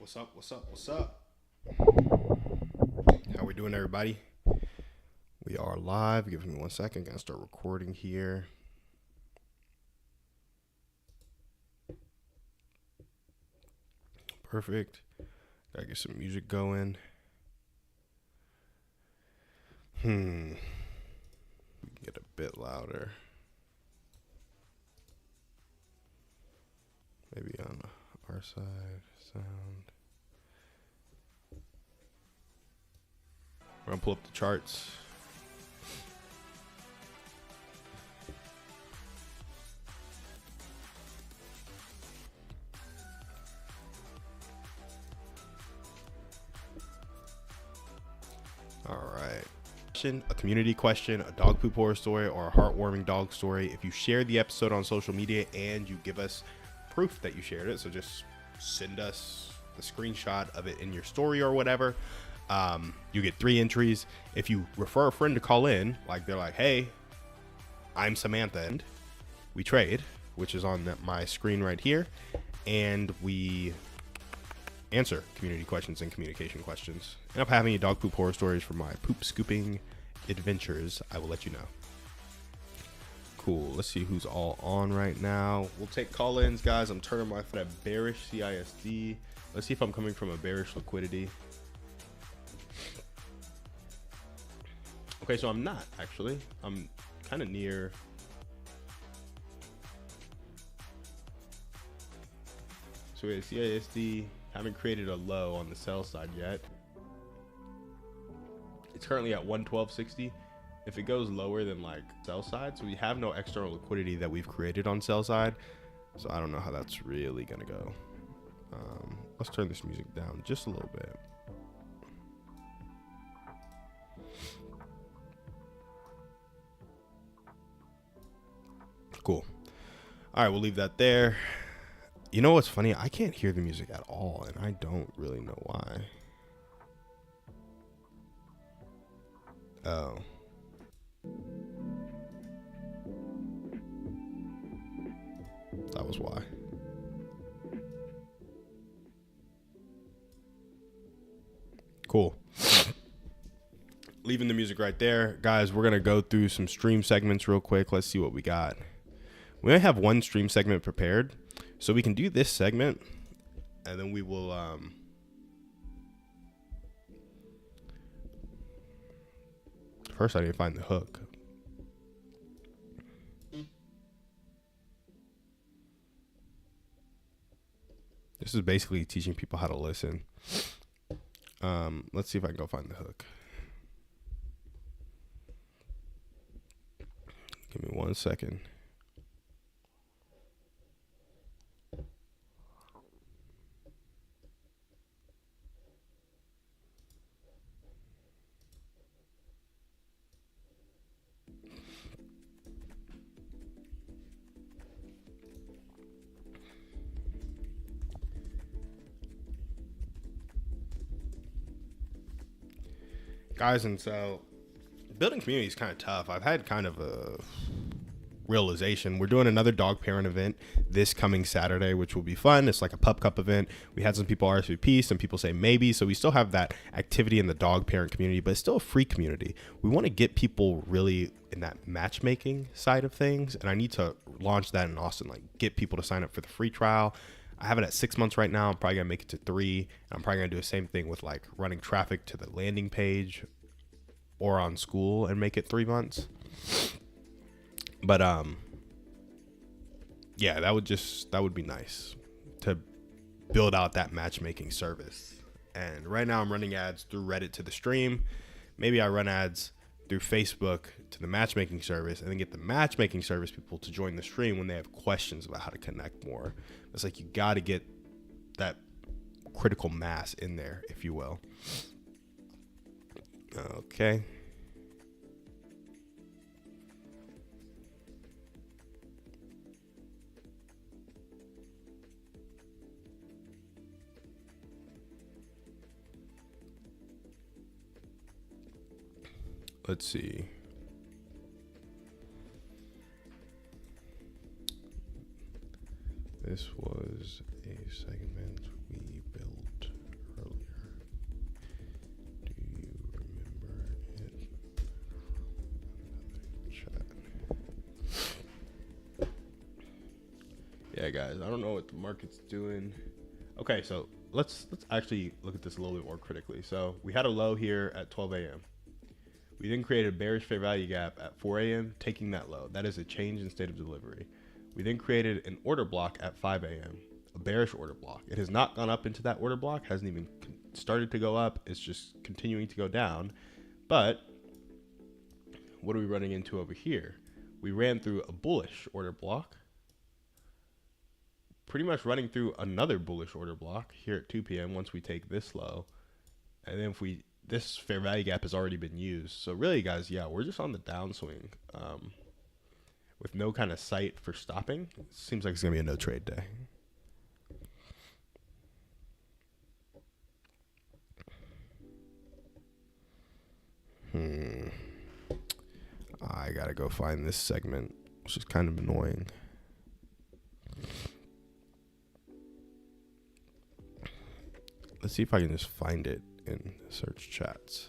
What's up? What's up? What's up? How we doing, everybody? We are live. Give me 1 second. Gonna start recording here. Perfect. Gotta get some music going. We can get a bit louder. Maybe on our side. Sound. We're gonna pull up the charts. All right. A community question, a dog poop horror story, or a heartwarming dog story. If you share the episode on social media and you give us proof that you shared it, so just send us the screenshot of it in your story or whatever, you get 3 entries. If you refer a friend to call in, like they're like, hey, I'm Samantha, and we trade, which is on my screen right here, and we answer community questions and communication questions. And if I have any dog poop horror stories for my poop scooping adventures, I will let you know. Cool. Let's see who's all on right now. We'll take call-ins, guys. I'm turning my phone at bearish CISD. Let's see if I'm coming from a bearish liquidity. Okay, so I'm not actually. I'm kind of near. So we have CISD. Haven't created a low on the sell side yet. It's currently at 112.60. If it goes lower than like sell side, so we have no external liquidity that we've created on sell side. So I don't know how that's really gonna go. Let's turn this music down just a little bit. Cool. All right, we'll leave that there. You know what's funny? I can't hear the music at all, and I don't really know why. Oh. That was why. Cool. Leaving the music right there. Guys, we're going to go through some stream segments real quick. Let's see what we got. We only have 1 stream segment prepared, so we can do this segment, and then we will first I need to find the hook. This is basically teaching people how to listen. Let's see if I can go find the hook. Give me 1 second. Guys, and so building community is kind of tough. I've had kind of a realization. We're doing another dog parent event this coming Saturday, which will be fun. It's like a pup cup event. We had some people RSVP, some people say maybe. So we still have that activity in the dog parent community, but it's still a free community. We want to get people really in that matchmaking side of things. And I need to launch that in Austin, like get people to sign up for the free trial. I have it at 6 months right now. I'm probably gonna make it to 3. And I'm probably gonna do the same thing with like running traffic to the landing page or on school and make it 3 months. But yeah, that would be nice to build out that matchmaking service. And right now I'm running ads through Reddit to the stream. Maybe I run ads through Facebook to the matchmaking service, and then get the matchmaking service people to join the stream when they have questions about how to connect more. It's like you got to get that critical mass in there, if you will. Okay. Let's see. This was a segment we built guys. I don't know what the market's doing. Okay, so let's actually look at this a little bit more critically. So we had a low here at 12 a.m. We then created a bearish fair value gap at 4 a.m., taking that low. That is a change in state of delivery. We then created an order block at 5 a.m., a bearish order block. It has not gone up into that order block, hasn't even started to go up. It's just continuing to go down. But what are we running into over here? We ran through a bullish order block, pretty much running through another bullish order block here at 2 p.m. once we take this low. And then this fair value gap has already been used. So really, guys, yeah, we're just on the downswing with no kind of sight for stopping. Seems like it's going to be a no trade day. I got to go find this segment, which is kind of annoying. Let's see if I can just find it in search chats.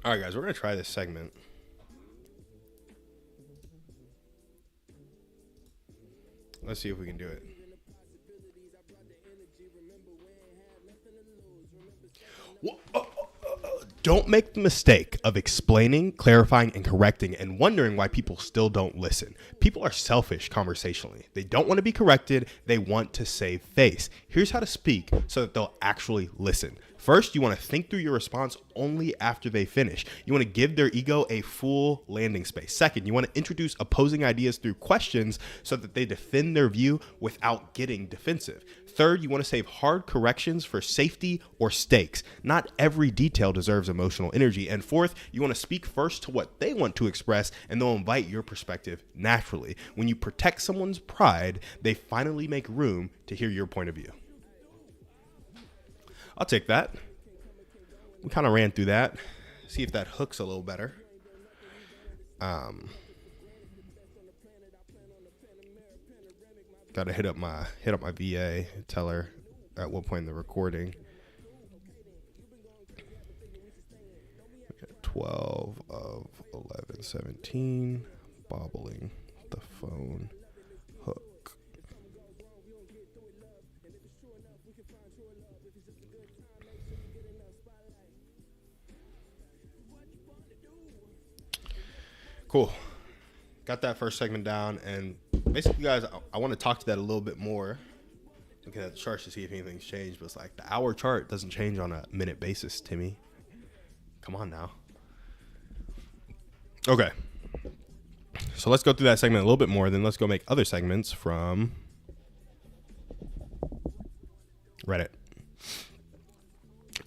All right, guys, we're going to try this segment. Let's see if we can do it. Don't make the mistake of explaining, clarifying, and correcting and wondering why people still don't listen. People are selfish conversationally. They don't want to be corrected. They want to save face. Here's how to speak so that they'll actually listen. First, you want to think through your response only after they finish. You want to give their ego a full landing space. Second, you want to introduce opposing ideas through questions so that they defend their view without getting defensive. Third, you want to save hard corrections for safety or stakes. Not every detail deserves emotional energy. And fourth, you want to speak first to what they want to express, and they'll invite your perspective naturally. When you protect someone's pride, they finally make room to hear your point of view. I'll take that. We kind of ran through that. See if that hooks a little better. Got to hit up my VA, tell her at what point in the recording. 12 of 11:17, bobbling the phone hook. Cool. Got that first segment down, and basically, guys, I want to talk to that a little bit more. looking at the charts to see if anything's changed, but it's like the hour chart doesn't change on a minute basis, Timmy. Come on now. Okay. So let's go through that segment a little bit more. Then let's go make other segments from Reddit.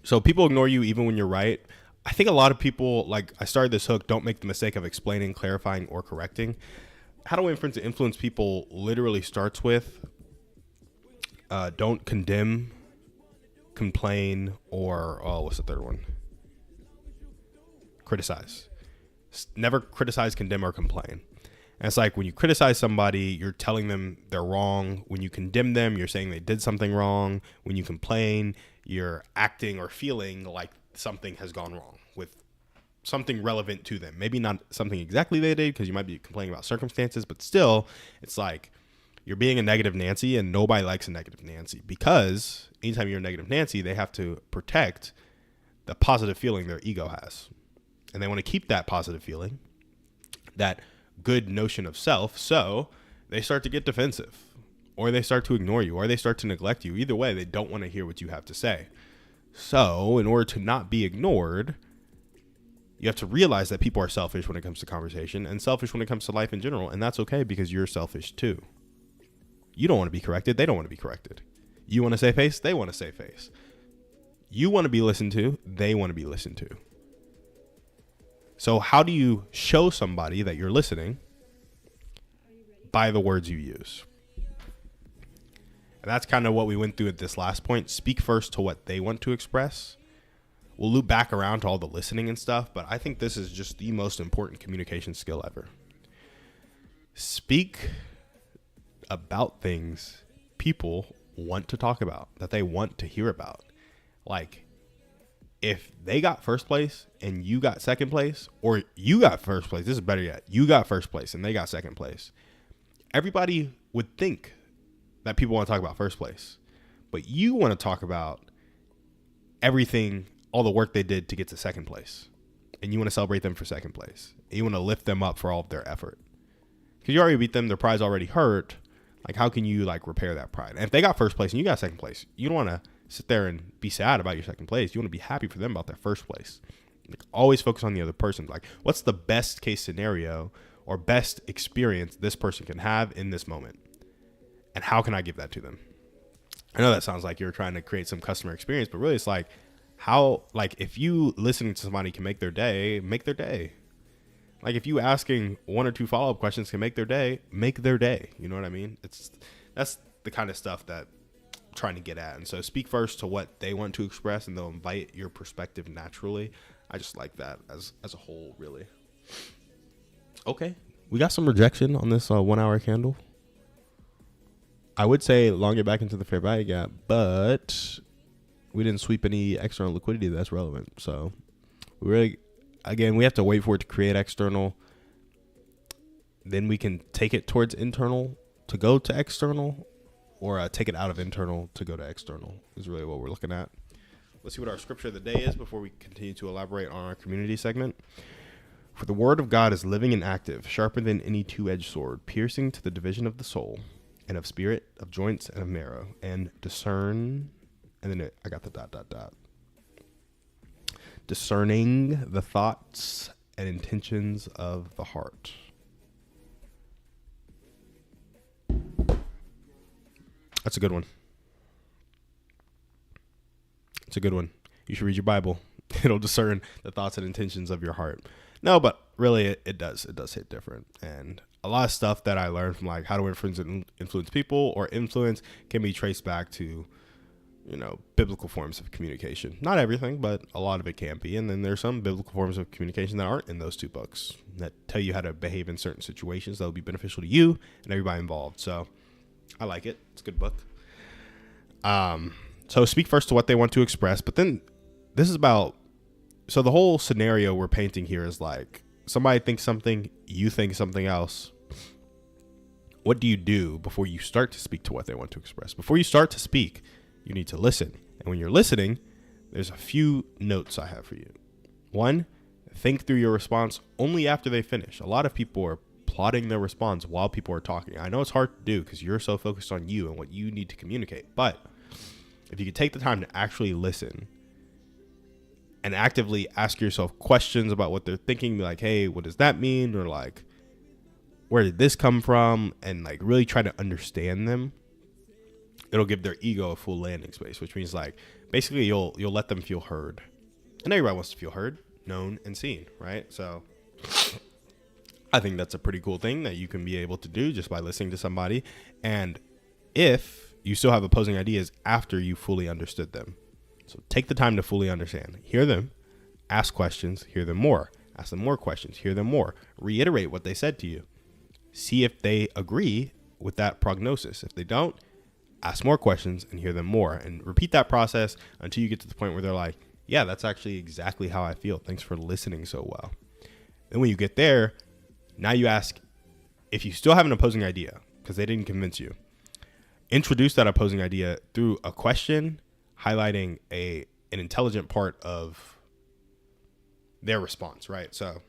So people ignore you even when you're right. I think a lot of people, like I started this hook, don't make the mistake of explaining, clarifying, or correcting. How to influence people literally starts with don't condemn, complain, or what's the third one? Criticize. Never criticize, condemn, or complain. And it's like when you criticize somebody, you're telling them they're wrong. When you condemn them, you're saying they did something wrong. When you complain, you're acting or feeling like something has gone wrong with something relevant to them. Maybe not something exactly they did, because you might be complaining about circumstances, but still, it's like you're being a negative Nancy, and nobody likes a negative Nancy, because anytime you're a negative Nancy, they have to protect the positive feeling their ego has. And they want to keep that positive feeling, that good notion of self. So they start to get defensive, or they start to ignore you, or they start to neglect you. Either way, they don't want to hear what you have to say. So in order to not be ignored, you have to realize that people are selfish when it comes to conversation, and selfish when it comes to life in general. And that's okay, because you're selfish too. You don't want to be corrected. They don't want to be corrected. You want to save face. They want to save face. You want to be listened to. They want to be listened to. So how do you show somebody that you're listening? By the words you use. And that's kind of what we went through at this last point. Speak first to what they want to express. We'll loop back around to all the listening and stuff, but I think this is just the most important communication skill ever. Speak about things people want to talk about, that they want to hear about. Like, if they got first place and you got second place, or you got first place, this is better yet, you got first place and they got second place, everybody would think that people want to talk about first place, but you want to talk about everything, all the work they did to get to second place, and you want to celebrate them for second place. You want to lift them up for all of their effort, because you already beat them, their pride's already hurt. Like, how can you like repair that pride? And if they got first place and you got second place, you don't want to sit there and be sad about your second place. You want to be happy for them about their first place. Like, always focus on the other person. Like, what's the best case scenario or best experience this person can have in this moment? And how can I give that to them? I know that sounds like you're trying to create some customer experience, but really it's like, how, like, if you listening to somebody can make their day, make their day. Like, if you asking one or two follow-up questions can make their day, make their day. You know what I mean? That's the kind of stuff that I'm trying to get at. And so speak first to what they want to express, and they'll invite your perspective naturally. I just like that as a whole, really. Okay. We got some rejection on this 1 hour candle. I would say long it back into the fair value gap, but we didn't sweep any external liquidity that's relevant. So we really, again, we have to wait for it to create external. Then we can take it towards internal to go to external, or take it out of internal to go to external is really what we're looking at. Let's see what our scripture of the day is before we continue to elaborate on our community segment. For the word of God is living and active, sharper than any two-edged sword, piercing to the division of the soul and of spirit, of joints and of marrow, and discern, and then I got the ... discerning the thoughts and intentions of the heart. That's a good one. It's a good one. You should read your Bible. It'll discern the thoughts and intentions of your heart. No, but really it does. It does hit different. And a lot of stuff that I learned from like how to influence people or influence can be traced back to, you know, biblical forms of communication. Not everything, but a lot of it can be. And then there's some biblical forms of communication that aren't in those two books that tell you how to behave in certain situations that will be beneficial to you and everybody involved. So I like it. It's a good book. So speak first to what they want to express, but then this is about, so the whole scenario we're painting here is like somebody thinks something, you think something else. What do you do before you start to speak to what they want to express? Before you start to speak, you need to listen. And when you're listening, there's a few notes I have for you. One, think through your response only after they finish. A lot of people are plotting the response while people are talking. I know it's hard to do because you're so focused on you and what you need to communicate. But if you could take the time to actually listen and actively ask yourself questions about what they're thinking, like, hey, what does that mean? Or like, where did this come from? And like really try to understand them. It'll give their ego a full landing space, which means like basically you'll let them feel heard. And everybody wants to feel heard, known, and seen, right? So I think that's a pretty cool thing that you can be able to do just by listening to somebody. And if you still have opposing ideas after you fully understood them. So take the time to fully understand. Hear them, ask questions, hear them more. Ask them more questions, hear them more. Reiterate what they said to you. See if they agree with that prognosis. If they don't, ask more questions and hear them more. And repeat that process until you get to the point where they're like, yeah, that's actually exactly how I feel. Thanks for listening so well. Then when you get there, now you ask, if you still have an opposing idea, because they didn't convince you, introduce that opposing idea through a question, highlighting an intelligent part of their response, right? So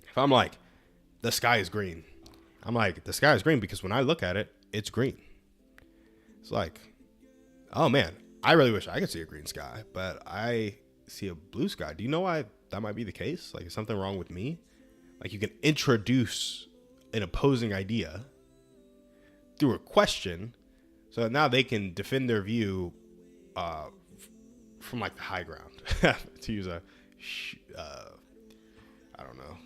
if I'm like, the sky is green, I'm like, the sky is green because when I look at it, it's green. It's like, oh man, I really wish I could see a green sky, but I see a blue sky. Do you know why that might be the case? Like, is something wrong with me? Like, you can introduce an opposing idea through a question, so now they can defend their view from like the high ground, to use a I don't know,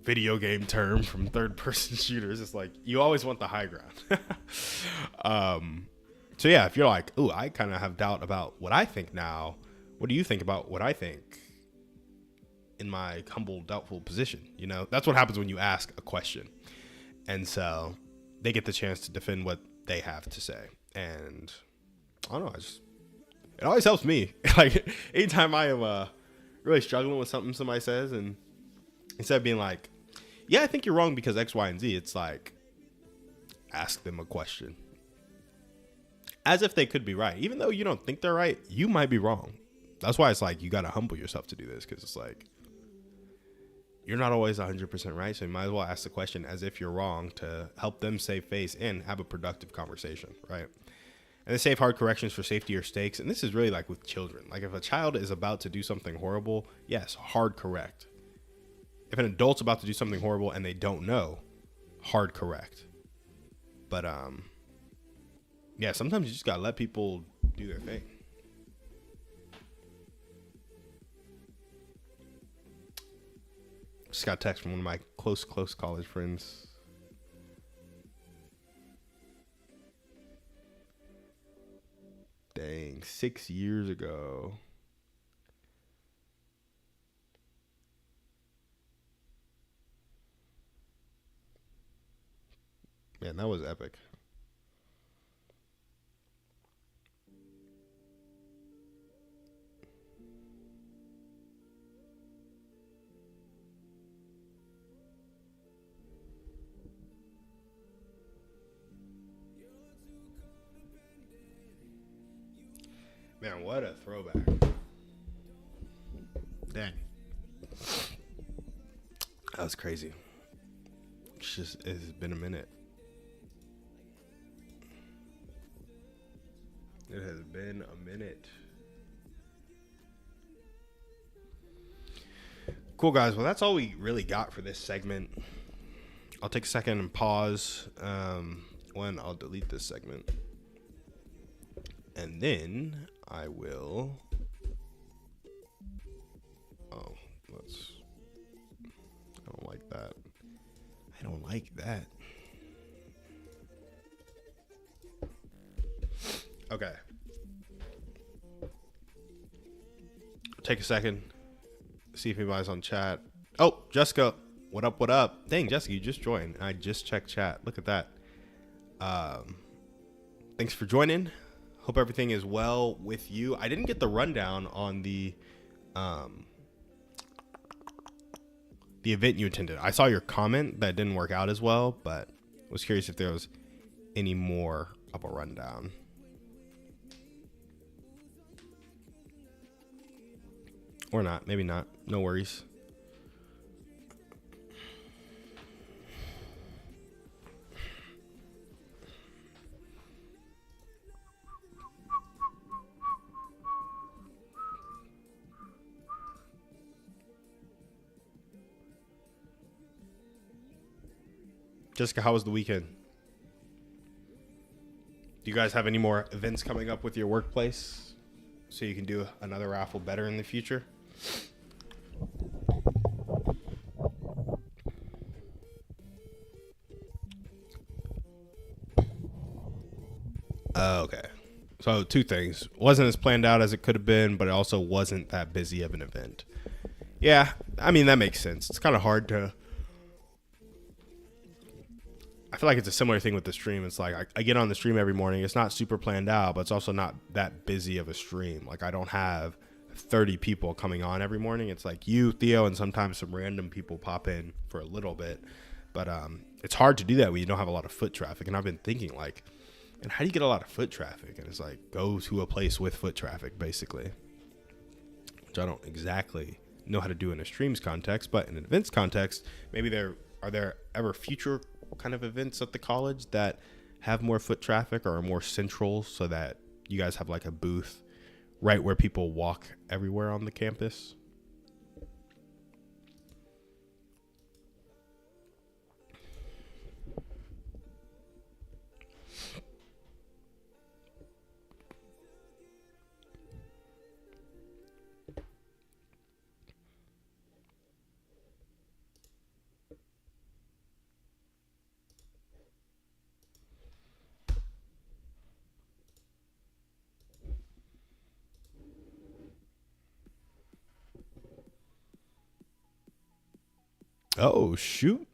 video game term from third-person shooters. It's like you always want the high ground. So yeah, if you're like, ooh, I kind of have doubt about what I think now, what do you think about what I think in my humble, doubtful position? You know, that's what happens when you ask a question. And so they get the chance to defend what they have to say. And I don't know, it always helps me. Like, anytime I am really struggling with something somebody says, and instead of being like, yeah, I think you're wrong because X, Y, and Z, it's like, ask them a question. As if they could be right. Even though you don't think they're right, you might be wrong. That's why it's like, you got to humble yourself to do this, because it's like, you're not always 100% right, so you might as well ask the question as if you're wrong to help them save face and have a productive conversation, right? And they save hard corrections for safety or stakes. And this is really like with children. Like, if a child is about to do something horrible, yes, hard correct. If an adult's about to do something horrible and they don't know, hard correct. But yeah, sometimes you just gotta let people do their thing. Just got a text from one of my close college friends. Dang, 6 years ago. Man, that was epic. Man, what a throwback. Dang. That was crazy. It's been a minute. It has been a minute. Cool, guys. Well, that's all we really got for this segment. I'll take a second and pause when I'll delete this segment. And then I will... Oh, let's... I don't like that. I don't like that. Okay. Take a second. See if anybody's on chat. Oh, Jessica. What up, what up? Dang, Jessica, you just joined. I just checked chat. Look at that. Thanks for joining. Hope everything is well with you. I didn't get the rundown on the event you attended. I saw your comment that didn't work out as well, but was curious if there was any more of a rundown. Or not. Maybe not. No worries. Jessica, how was the weekend? Do you guys have any more events coming up with your workplace so you can do another raffle better in the future? Okay. So two things. Wasn't as planned out as it could have been, but it also wasn't that busy of an event. Yeah, I mean, that makes sense. It's kind of hard to... I feel like it's a similar thing with the stream. It's like I get on the stream every morning. It's not super planned out, but it's also not that busy of a stream. Like I don't have 30 people coming on every morning. It's like you, Theo, and sometimes some random people pop in for a little bit. But it's hard to do that when you don't have a lot of foot traffic. And I've been thinking like, and how do you get a lot of foot traffic? And it's like, go to a place with foot traffic, basically. Which I don't exactly know how to do in a streams context, but in an events context, maybe are there ever future kind of events at the college that have more foot traffic or are more central so that you guys have like a booth right where people walk everywhere on the campus? Oh, shoot.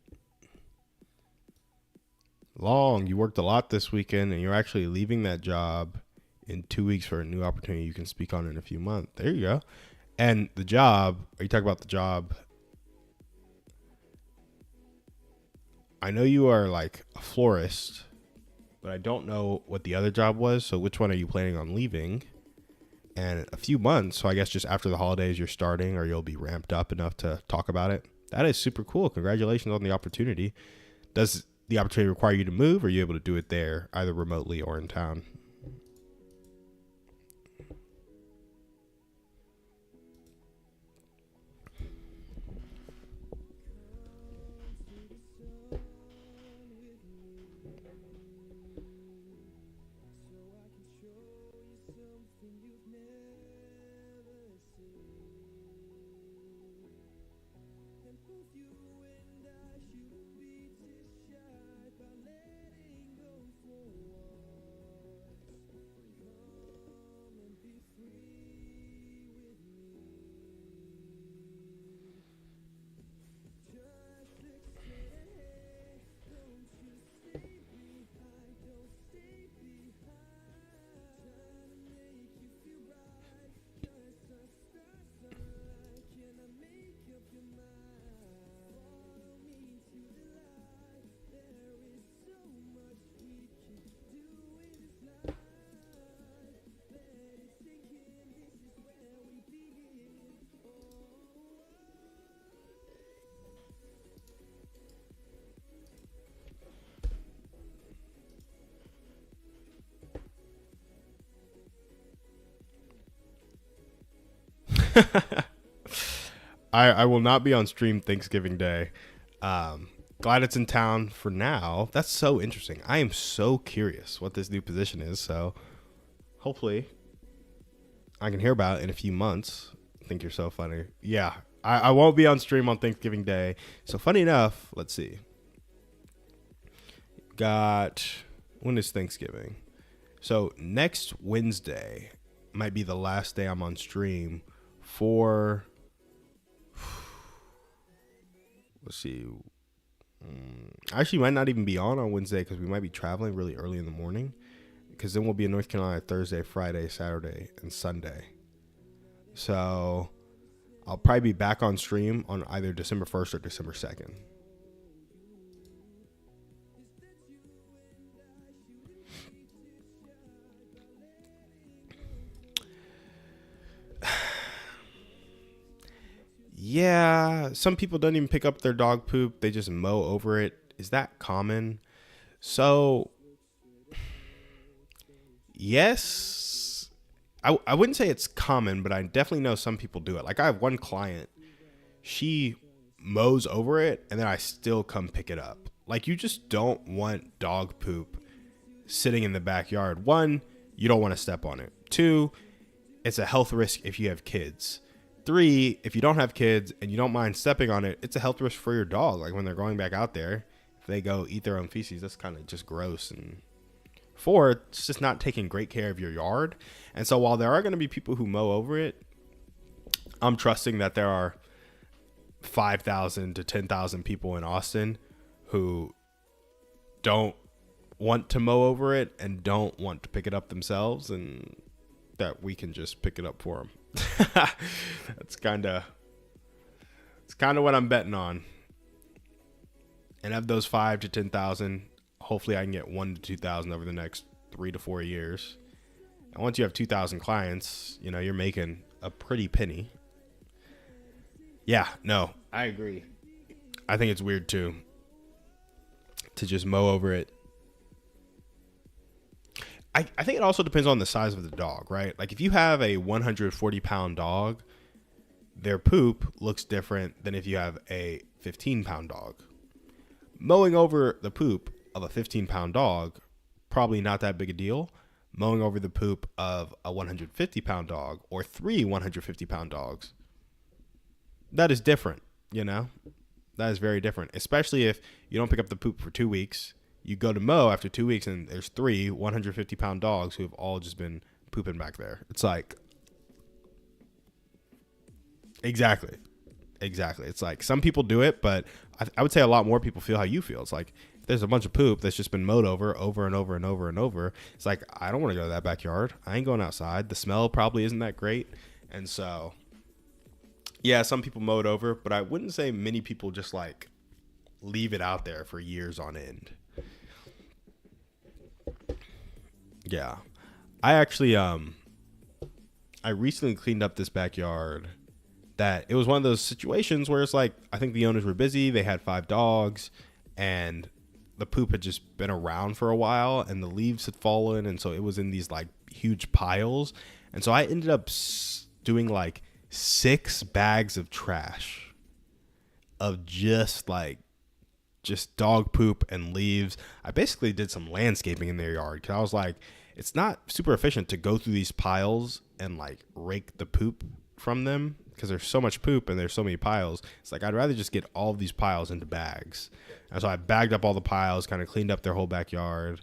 You worked a lot this weekend and you're actually leaving that job in 2 weeks for a new opportunity you can speak on in a few months. There you go. And the job, are you talking about the job? I know you are like a florist, but I don't know what the other job was. So which one are you planning on leaving? And a few months, so I guess just after the holidays you're starting, or you'll be ramped up enough to talk about it. That is super cool. Congratulations on the opportunity. Does the opportunity require you to move, or are you able to do it there, either remotely or in town? I will not be on stream Thanksgiving Day. Glad it's in town for now. That's so interesting. I am so curious what this new position is. So hopefully I can hear about it in a few months. I think you're so funny. Yeah, I won't be on stream on Thanksgiving Day. So funny enough, let's see. When is Thanksgiving? So next Wednesday might be the last day I'm on stream for, let's see. Actually might not even be on Wednesday because we might be traveling really early in the morning, because then we'll be in North Carolina Thursday, Friday, Saturday, and Sunday. So I'll probably be back on stream on either December 1st or December 2nd. Yeah, some people don't even pick up their dog poop. They just mow over it. Is that common? So, yes. I wouldn't say it's common, but I definitely know some people do it. Like I have one client, she mows over it and then I still come pick it up. Like, you just don't want dog poop sitting in the backyard. One, you don't want to step on it. Two, it's a health risk if you have kids. Three, if you don't have kids and you don't mind stepping on it, it's a health risk for your dog. Like, when they're going back out there, if they go eat their own feces, that's kind of just gross. And four, it's just not taking great care of your yard. And so while there are going to be people who mow over it, I'm trusting that there are 5,000 to 10,000 people in Austin who don't want to mow over it and don't want to pick it up themselves, and that we can just pick it up for them. It's kind of what I'm betting on. And of those 5 to 10,000, hopefully I can get 1 to 2,000 over the next 3 to 4 years. And once you have 2,000 clients, you know, you're making a pretty penny. Yeah, no, I agree. I think it's weird too, to just mow over it. I think it also depends on the size of the dog, right? Like, if you have a 140-pound dog, their poop looks different than if you have a 15-pound dog. Mowing over the poop of a 15-pound dog, probably not that big a deal. Mowing over the poop of a 150-pound dog or 3 150-pound dogs, that is different, you know? That is very different, especially if you don't pick up the poop for 2 weeks. You go to mow after 2 weeks and there's 3 150-pound dogs who have all just been pooping back there. It's like, exactly. It's like, some people do it, but I would say a lot more people feel how you feel. It's like, if there's a bunch of poop that's just been mowed over and over and over and over, it's like, I don't want to go to that backyard. I ain't going outside. The smell probably isn't that great. And so, yeah, some people mow it over, but I wouldn't say many people just like leave it out there for years on end. Yeah. I actually, I recently cleaned up this backyard that it was one of those situations where it's like, I think the owners were busy. They had 5 dogs and the poop had just been around for a while and the leaves had fallen. And so it was in these like huge piles. And so I ended up doing like 6 bags of trash of just dog poop and leaves. I basically did some landscaping in their yard because I was like, it's not super efficient to go through these piles and like rake the poop from them because there's so much poop and there's so many piles. It's like, I'd rather just get all of these piles into bags. And so I bagged up all the piles, kind of cleaned up their whole backyard,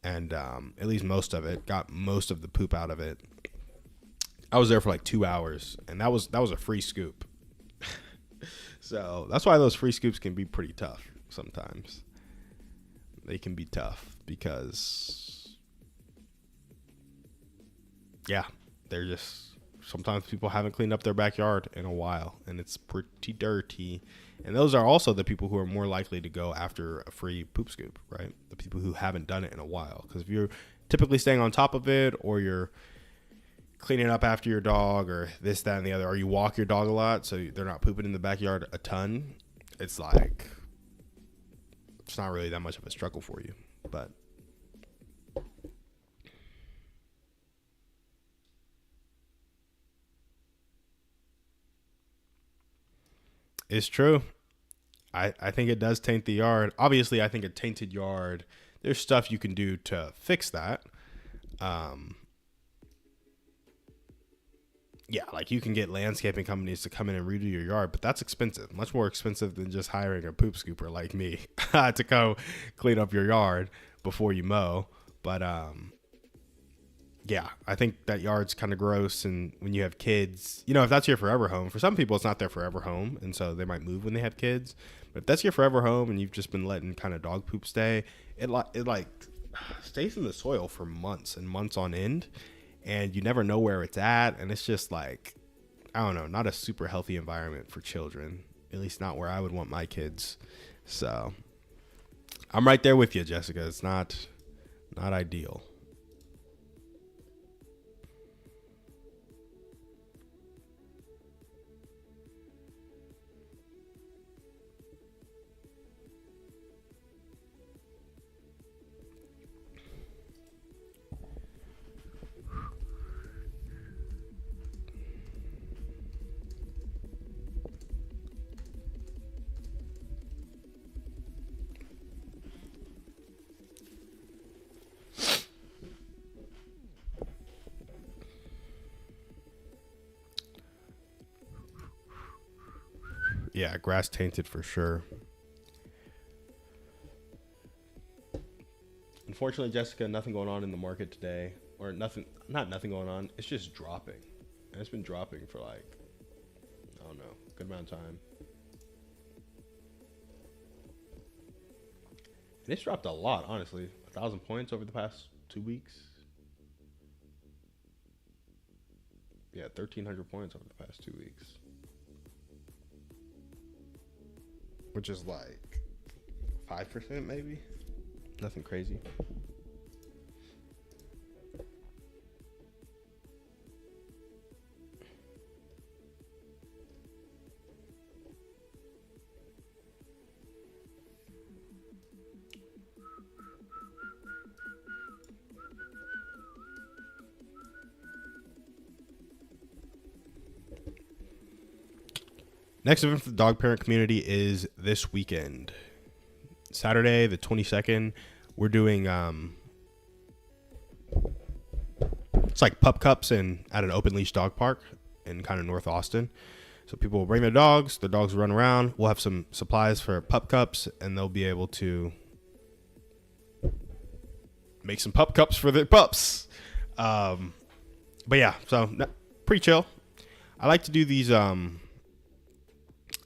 and at least most of it, got most of the poop out of it. I was there for like 2 hours, and that was a free scoop. So that's why those free scoops can be pretty tough sometimes. They can be tough because, yeah, they're just, sometimes people haven't cleaned up their backyard in a while, and it's pretty dirty. And those are also the people who are more likely to go after a free poop scoop, right? The people who haven't done it in a while. Because if you're typically staying on top of it, or you're cleaning up after your dog, or this, that, and the other, or you walk your dog a lot so they're not pooping in the backyard a ton, it's like, it's not really that much of a struggle for you. But it's true. I think it does taint the yard. Obviously, I think a tainted yard, there's stuff you can do to fix that. Yeah, like you can get landscaping companies to come in and redo your yard, but that's expensive. Much more expensive than just hiring a poop scooper like me to go clean up your yard before you mow. But yeah, I think that yard's kind of gross. And when you have kids, you know, if that's your forever home, for some people it's not their forever home, and so they might move when they have kids. But if that's your forever home and you've just been letting kind of dog poop stay, it like stays in the soil for months and months on end, and you never know where it's at. And it's just like, I don't know, not a super healthy environment for children, at least not where I would want my kids. So I'm right there with you, Jessica. It's not ideal. Yeah, grass tainted for sure. Unfortunately, Jessica, nothing going on in the market today. Or nothing, not nothing going on. It's just dropping. And it's been dropping for like, I don't know, a good amount of time. And it's dropped a lot, honestly. 1,000 points over the past 2 weeks. Yeah, 1,300 points over the past 2 weeks. Which is like 5% maybe. Nothing crazy. Next event for the dog parent community is this weekend. Saturday, the 22nd, we're doing it's like pup cups at an open leash dog park in kind of North Austin. So people will bring their dogs will run around. We'll have some supplies for pup cups, and they'll be able to make some pup cups for their pups. But yeah, so pretty chill. I like to do these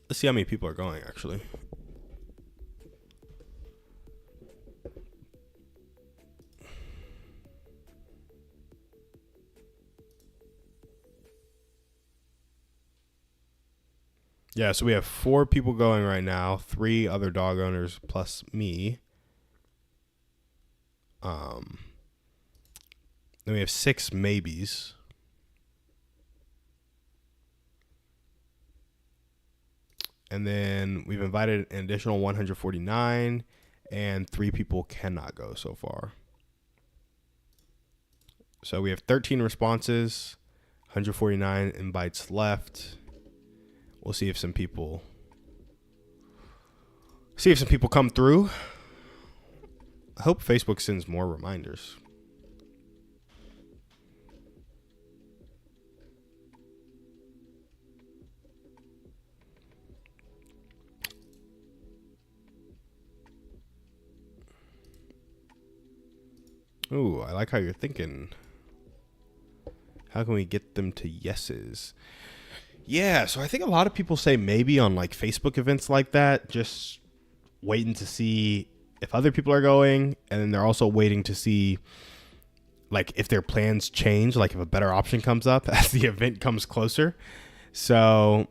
let's see how many people are going, actually. Yeah, so we have 4 people going right now, 3 other dog owners plus me. Then we have 6 maybes. And then we've invited an additional 149, and 3 people cannot go so far. So we have 13 responses, 149 invites left. We'll see if some people come through. I hope Facebook sends more reminders. Ooh, I like how you're thinking. How can we get them to yeses? Yeah, so I think a lot of people say maybe on like Facebook events like that, just waiting to see if other people are going, and then they're also waiting to see like if their plans change, like if a better option comes up as the event comes closer. So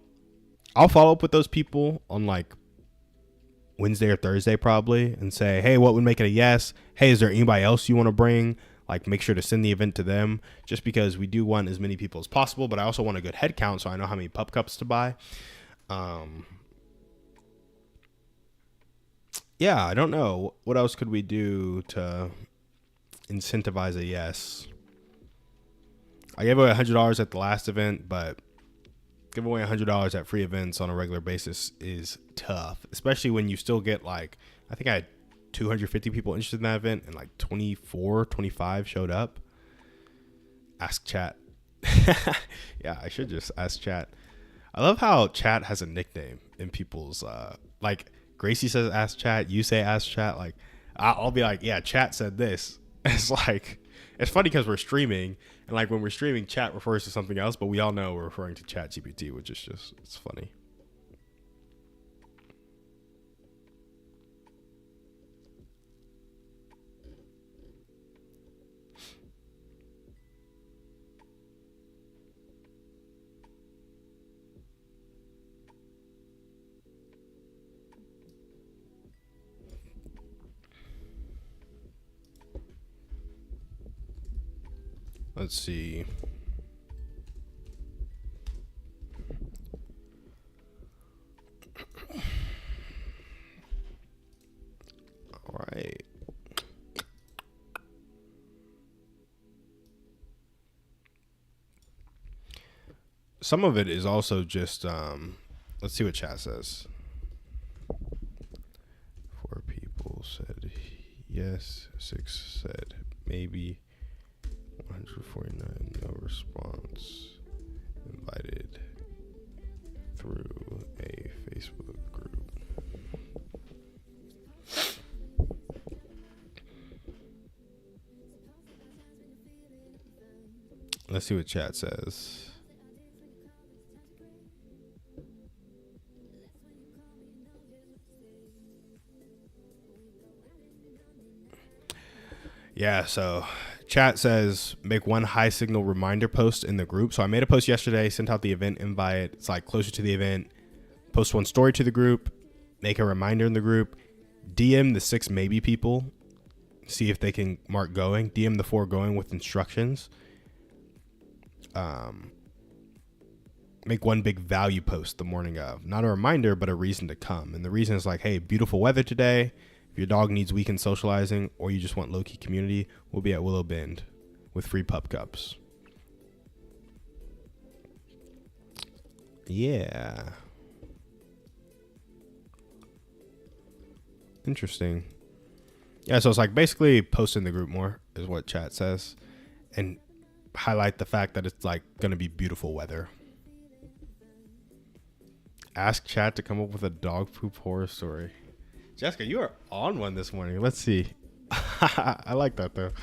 I'll follow up with those people on like Wednesday or Thursday probably and say, hey, what would make it a yes? Hey, is there anybody else you want to bring? Like, make sure to send the event to them, just because we do want as many people as possible, but I also want a good head count so I know how many pup cups to buy. Yeah, I don't know. What else could we do to incentivize a yes? I gave away $100 at the last event, but giving away $100 at free events on a regular basis is tough, especially when you still get like, I think I had 250 people interested in that event and like 25 showed up. Ask chat. Yeah, I should just ask chat. I love how chat has a nickname in people's like Gracie says ask chat, you say ask chat. Like I'll be like, yeah, chat said this. It's like, it's funny because we're streaming, and like when we're streaming, chat refers to something else, but we all know we're referring to Chat GPT, which is just, it's funny. Let's see. All right. Some of it is also just, let's see what chat says. 4 people said yes, 6 said maybe, 149 no response, invited through a Facebook Let's see what chat says. Yeah, so chat says make one high signal reminder post in the group. So I made a post yesterday, sent out the event invite. It's like closer to the event. Post one story to the group, make a reminder in the group, DM the 6 maybe people, see if they can mark going, DM the 4 going with instructions. Make one big value post the morning of, not a reminder, but a reason to come. And the reason is like, hey, beautiful weather today. If your dog needs weekend socializing or you just want low-key community, we'll be at Willow Bend with free pup cups. Yeah. Interesting. Yeah, so it's like basically post in the group more is what chat says. And highlight the fact that it's like going to be beautiful weather. Ask chat to come up with a dog poop horror story. Jessica, you are on one this morning. Let's see. I like that though.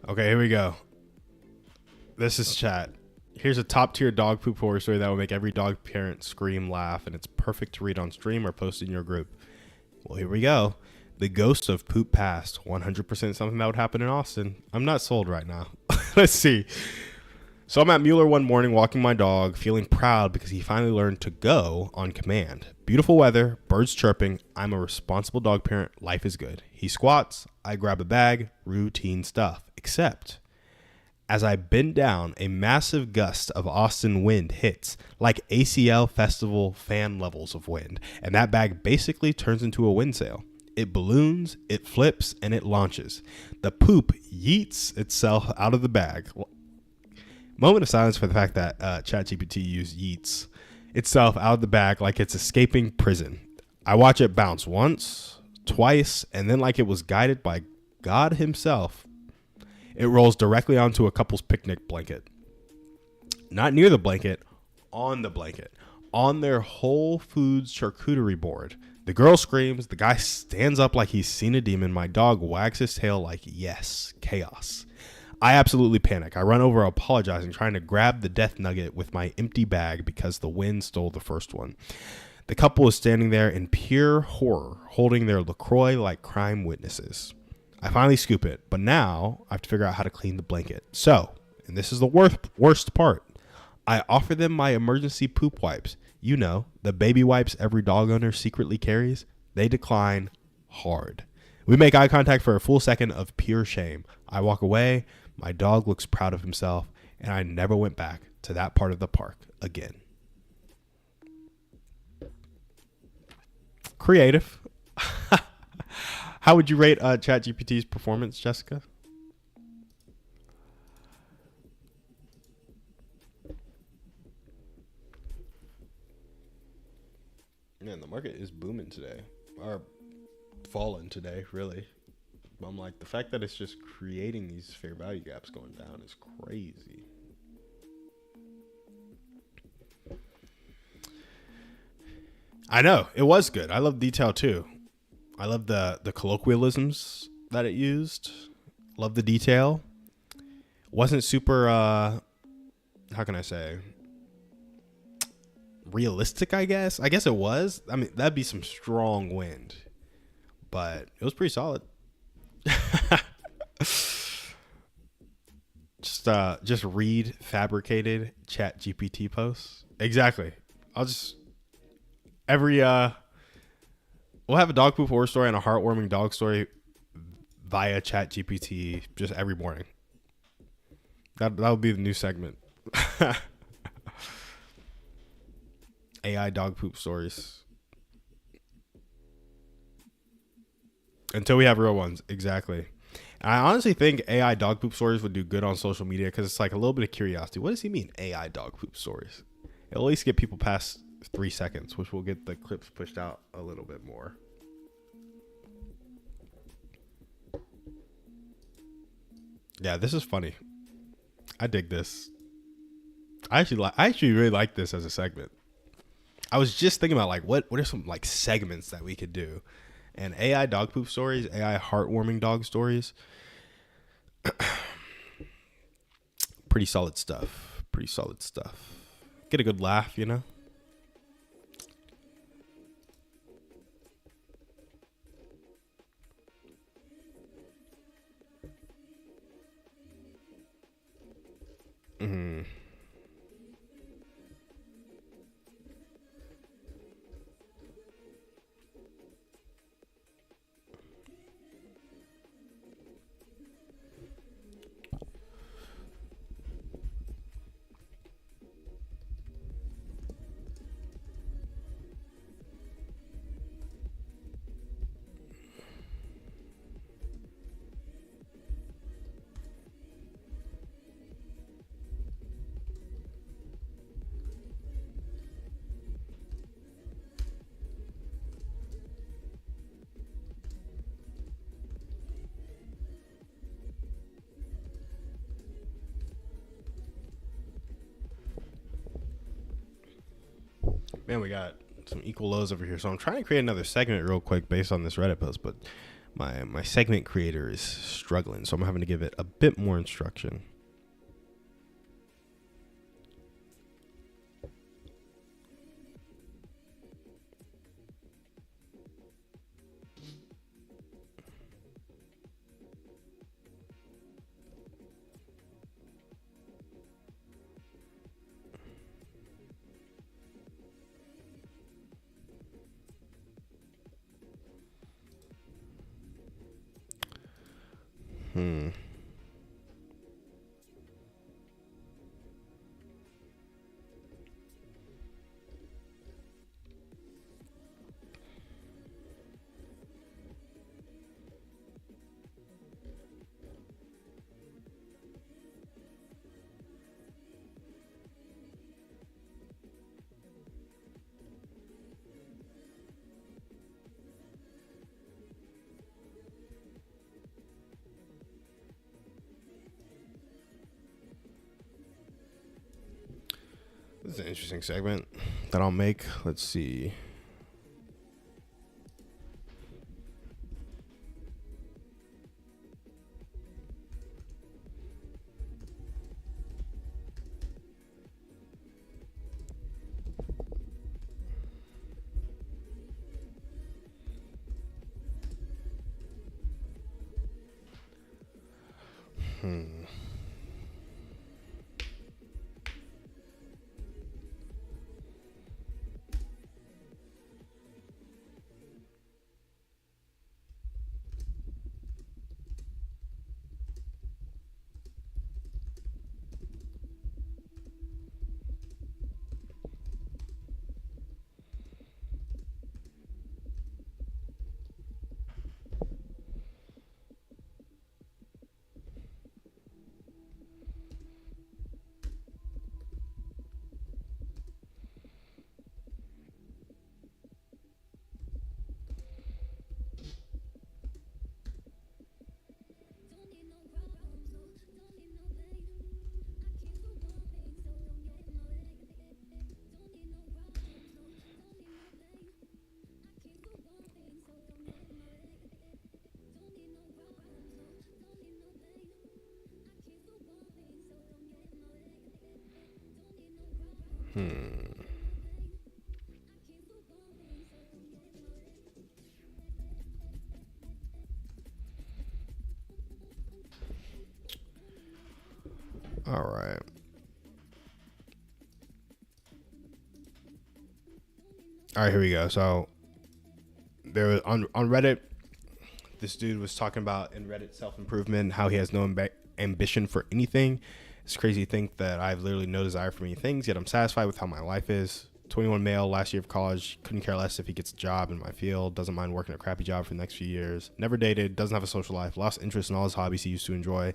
Okay, here we go. This is chat. Here's a top tier dog poop horror story that will make every dog parent scream, laugh, and it's perfect to read on stream or post in your group. Well, here we go. The ghost of poop past. 100% something that would happen in Austin. I'm not sold right now. Let's see. So I'm at Mueller one morning walking my dog, feeling proud because he finally learned to go on command. Beautiful weather, birds chirping. I'm a responsible dog parent. Life is good. He squats. I grab a bag. Routine stuff. Except as I bend down, a massive gust of Austin wind hits, like ACL festival fan levels of wind, and that bag basically turns into a wind sail. It balloons, it flips, and it launches. The poop yeets itself out of the bag. Moment of silence for the fact that ChatGPT used yeets itself out of the bag like it's escaping prison. I watch it bounce once, twice, and then like it was guided by God himself, it rolls directly onto a couple's picnic blanket. Not near the blanket, on the blanket. On their Whole Foods charcuterie board. The girl screams. The guy stands up like he's seen a demon. My dog wags his tail like, yes, chaos. I absolutely panic. I run over apologizing, trying to grab the death nugget with my empty bag because the wind stole the first one. The couple is standing there in pure horror, holding their LaCroix like crime witnesses. I finally scoop it, but now I have to figure out how to clean the blanket. So, and this is the worst part, I offer them my emergency poop wipes. You know, the baby wipes every dog owner secretly carries. They decline hard. We make eye contact for a full second of pure shame. I walk away. My dog looks proud of himself, and I never went back to that part of the park again. Creative. How would you rate ChatGPT's performance, Jessica? Man, the market is booming today. Or falling today, really. I'm like, the fact that it's just creating these fair value gaps going down is crazy. I know. It was good. I love detail too. I love the colloquialisms that it used. Love the detail. Wasn't super, how can I say, realistic, I guess. I guess it was. I mean, that'd be some strong wind. But it was pretty solid. Just read fabricated ChatGPT posts. Exactly. I'll just we'll have a dog poop horror story and a heartwarming dog story via ChatGPT just every morning. That'll be the new segment. AI dog poop stories. Until we have real ones. Exactly. And I honestly think AI dog poop stories would do good on social media because it's like a little bit of curiosity. What does he mean, AI dog poop stories? It'll at least get people past 3 seconds, which will get the clips pushed out a little bit more. Yeah, this is funny. I dig this. I actually really like this as a segment. I was just thinking about like what are some like segments that we could do, and AI dog poop stories, AI heartwarming dog stories. Pretty solid stuff. Pretty solid stuff. Get a good laugh, you know. Mm-hmm. Man, we got some equal lows over here. So I'm trying to create another segment real quick based on this Reddit post, but my segment creator is struggling, so I'm having to give it a bit more instruction. Hmm. This is an interesting segment that I'll make. Let's see. Hmm. Hmm. All right. All right, here we go. So there was on Reddit, this dude was talking about in Reddit self-improvement how he has no ambition for anything. It's crazy to think that I have literally no desire for many things, yet I'm satisfied with how my life is. 21 male, last year of college, couldn't care less if he gets a job in my field, doesn't mind working a crappy job for the next few years, never dated, doesn't have a social life, lost interest in all his hobbies he used to enjoy,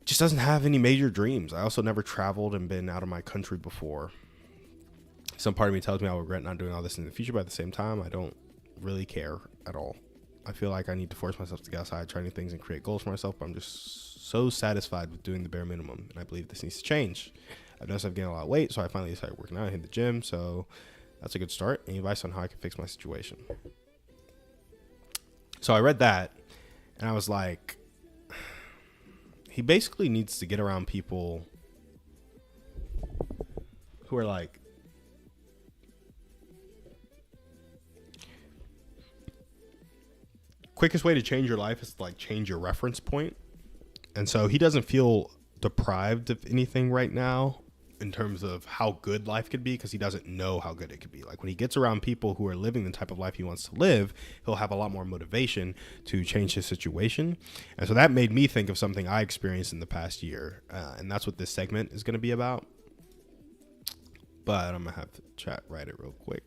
just doesn't have any major dreams. I also never traveled and been out of my country before. Some part of me tells me I'll regret not doing all this in the future, but at the same time, I don't really care at all. I feel like I need to force myself to get outside, try new things, and create goals for myself. But I'm just so satisfied with doing the bare minimum, and I believe this needs to change. I've noticed I've gained a lot of weight, so I finally decided working out, hit the gym. So that's a good start. Any advice on how I can fix my situation? So I read that, and I was like, he basically needs to get around people who are like, quickest way to change your life is to like change your reference point. And so he doesn't feel deprived of anything right now in terms of how good life could be, because he doesn't know how good it could be. Like when he gets around people who are living the type of life he wants to live, he'll have a lot more motivation to change his situation. And so that made me think of something I experienced in the past year. And that's what this segment is going to be about. But I'm going to have to chat write it real quick.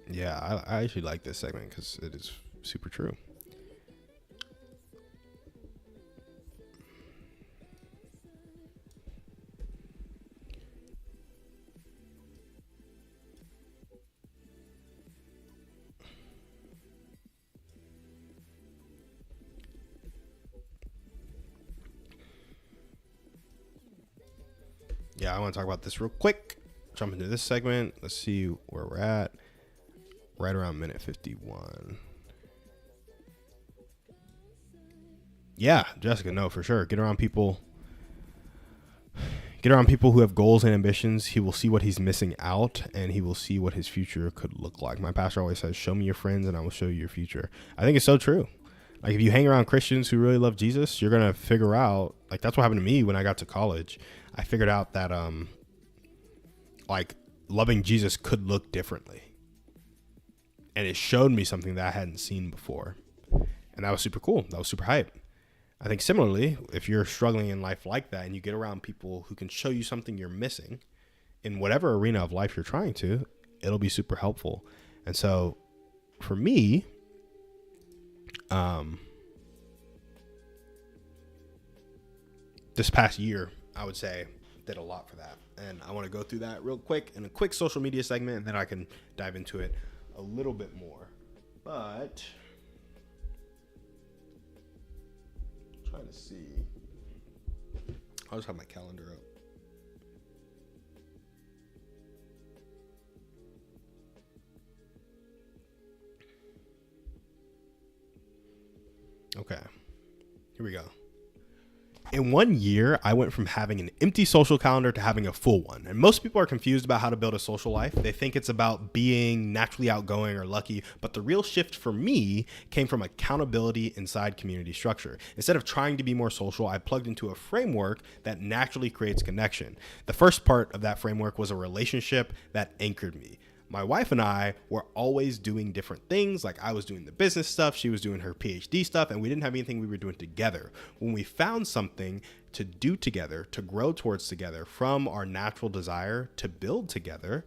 Yeah, I actually like this segment because it is super true. Yeah, I want to talk about this real quick. Jump into this segment. Let's see where we're at. Right around minute 51. Yeah, Jessica, no, for sure. Get around people who have goals and ambitions. He will see what he's missing out, and he will see what his future could look like. My pastor always says, show me your friends and I will show you your future. I think it's so true. Like if you hang around Christians who really love Jesus, you're going to figure out, like that's what happened to me when I got to college. I figured out that like loving Jesus could look differently. And it showed me something that I hadn't seen before. And that was super cool. That was super hype. I think similarly, if you're struggling in life like that and you get around people who can show you something you're missing in whatever arena of life you're trying to, it'll be super helpful. And so for me, this past year, I would say, did a lot for that. And I want to go through that real quick in a quick social media segment, and then I can dive into it a little bit more. But I'm trying to see. I'll just have my calendar up. Okay, here we go. In 1 year, I went from having an empty social calendar to having a full one. And most people are confused about how to build a social life. They think it's about being naturally outgoing or lucky. But the real shift for me came from accountability inside community structure. Instead of trying to be more social, I plugged into a framework that naturally creates connection. The first part of that framework was a relationship that anchored me. My wife and I were always doing different things. Like I was doing the business stuff, she was doing her PhD stuff, and we didn't have anything we were doing together. When we found something to do together, to grow towards together, from our natural desire to build together,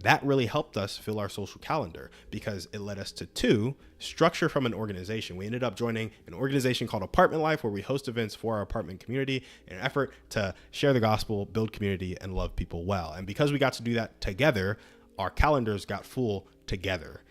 that really helped us fill our social calendar because it led us to 2, structure from an organization. We ended up joining an organization called Apartment Life, where we host events for our apartment community in an effort to share the gospel, build community, and love people well. And because we got to do that together, our calendars got full together.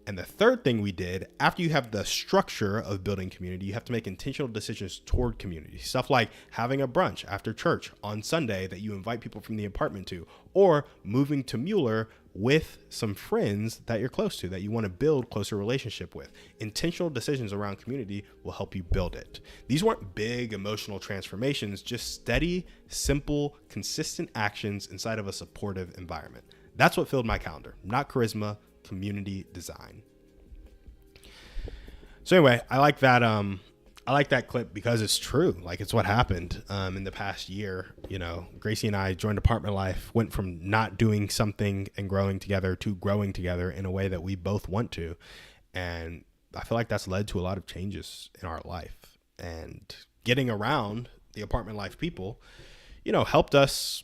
And the third thing we did, after you have the structure of building community, you have to make intentional decisions toward community. Stuff like having a brunch after church on Sunday that you invite people from the apartment to, or moving to Mueller with some friends that you're close to, that you want to build closer relationship with. Intentional decisions around community will help you build it. These weren't big emotional transformations, just steady, simple, consistent actions inside of a supportive environment. That's what filled my calendar, not charisma, community design. So anyway, I like that clip because it's true. Like it's what happened in the past year. You know, Gracie and I joined Apartment Life, went from not doing something and growing together to growing together in a way that we both want to. And I feel like that's led to a lot of changes in our life. And getting around the Apartment Life people, you know, helped us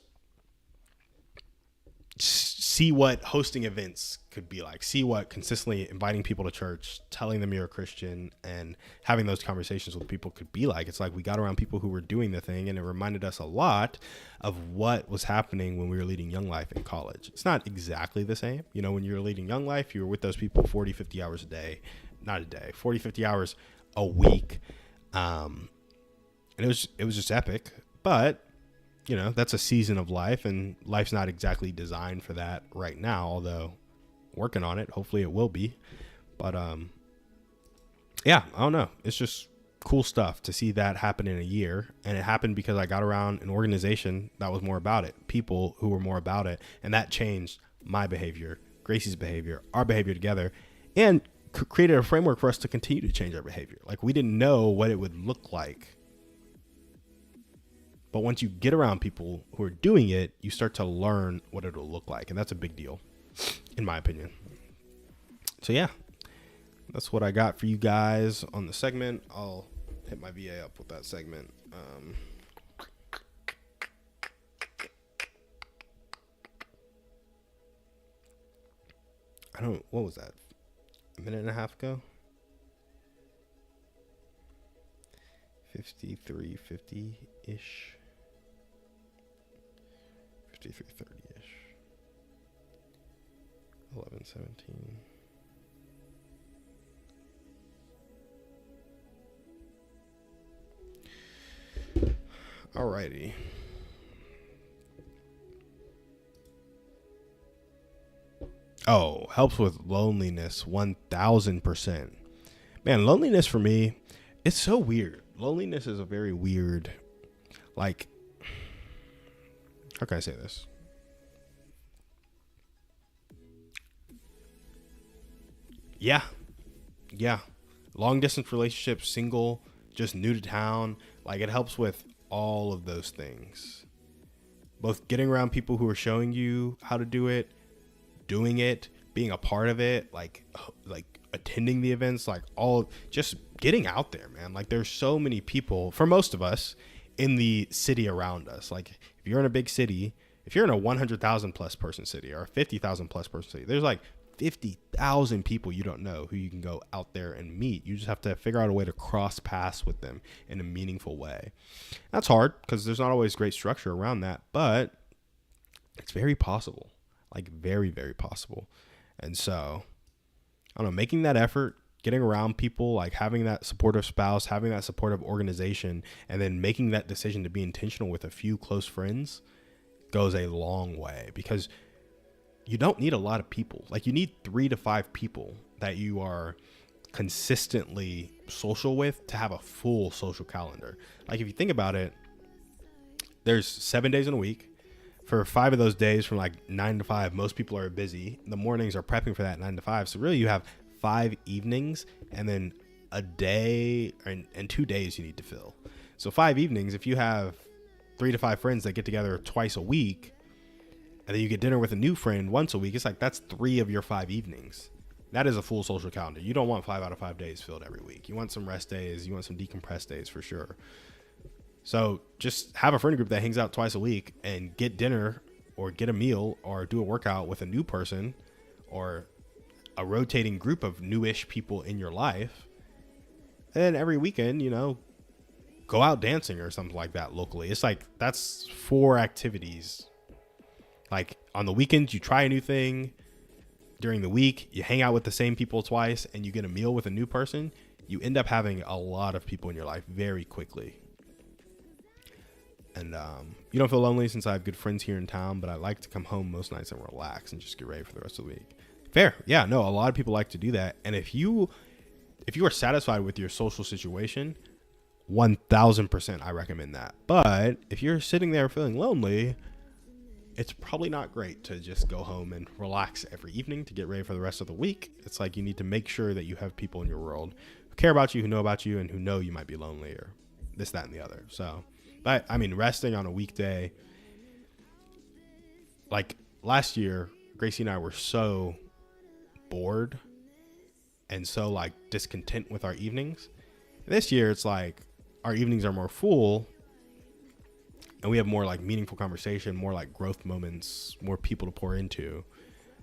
see what hosting events could be like, see what consistently inviting people to church, telling them you're a Christian, and having those conversations with people could be like. It's like we got around people who were doing the thing, and it reminded us a lot of what was happening when we were leading Young Life in college. It's not exactly the same. You know, when you were leading Young Life, you were with those people 40, 50 hours a day, not a day, 40, 50 hours a week. And it was just epic, but you know, that's a season of life, and life's not exactly designed for that right now, although working on it. Hopefully it will be. But yeah, I don't know. It's just cool stuff to see that happen in a year. And it happened because I got around an organization that was more about it, people who were more about it. And that changed my behavior, Gracie's behavior, our behavior together, and created a framework for us to continue to change our behavior. Like, we didn't know what it would look like. But once you get around people who are doing it, you start to learn what it'll look like. And that's a big deal, in my opinion. So yeah, that's what I got for you guys on the segment. I'll hit my VA up with that segment. What was that? A minute and a half ago? 53:50-ish. 53:30-ish. 11:17. Alrighty. Oh, helps with loneliness 1000%. Man, loneliness for me, it's so weird. Loneliness is a very weird, like, how can I say this? Yeah. Long distance relationships, single, just new to town. Like, it helps with all of those things. Both getting around people who are showing you how to do it, doing it, being a part of it, like attending the events, like all just getting out there, man. Like, there's so many people, for most of us, in the city around us. Like, if you're in a big city, if you're in a 100,000 plus person city or a 50,000 plus person city, there's like 50,000 people you don't know who you can go out there and meet. You just have to figure out a way to cross paths with them in a meaningful way. That's hard because there's not always great structure around that, but it's very possible, like very, very possible. And so, I don't know, making that effort, getting around people, like having that supportive spouse, having that supportive organization, and then making that decision to be intentional with a few close friends goes a long way, because you don't need a lot of people. Like, you need 3 to 5 people that you are consistently social with to have a full social calendar. Like, if you think about it, there's 7 days in a week. For 5 of those days, from like 9 to 5, most people are busy. The mornings are prepping for that 9 to 5. So really you have 5 evenings and then a day and 2 days you need to fill. So 5 evenings, if you have 3 to 5 friends that get together twice a week, and then you get dinner with a new friend once a week, it's like that's 3 of your 5 evenings. That is a full social calendar. You don't want 5 out of 5 days filled every week. You want some rest days. You want some decompressed days for sure. So just have a friend group that hangs out twice a week and get dinner or get a meal or do a workout with a new person or a rotating group of newish people in your life. And then every weekend, you know, go out dancing or something like that locally. It's like, that's 4 activities. Like, on the weekends, you try a new thing. During the week, you hang out with the same people twice and you get a meal with a new person. You end up having a lot of people in your life very quickly. And you don't feel lonely since I have good friends here in town, but I like to come home most nights and relax and just get ready for the rest of the week. Fair. Yeah, no, a lot of people like to do that. And if you are satisfied with your social situation, 1000% I recommend that. But if you're sitting there feeling lonely, it's probably not great to just go home and relax every evening to get ready for the rest of the week. It's like you need to make sure that you have people in your world who care about you, who know about you, and who know you might be lonely or this, that, and the other. So, but I mean, resting on a weekday, like last year, Gracie and I were so bored and so like discontent with our evenings. This year, it's like our evenings are more full. and we have more like meaningful conversation, more like growth moments, more people to pour into,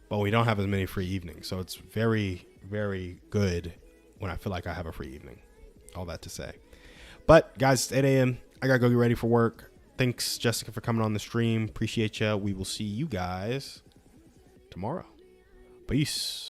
but we don't have as many free evenings. So it's very, very good when I feel like I have a free evening. All that to say. But guys, it's 8 a.m. I got to go get ready for work. Thanks, Jessica, for coming on the stream. Appreciate you. We will see you guys tomorrow. Peace.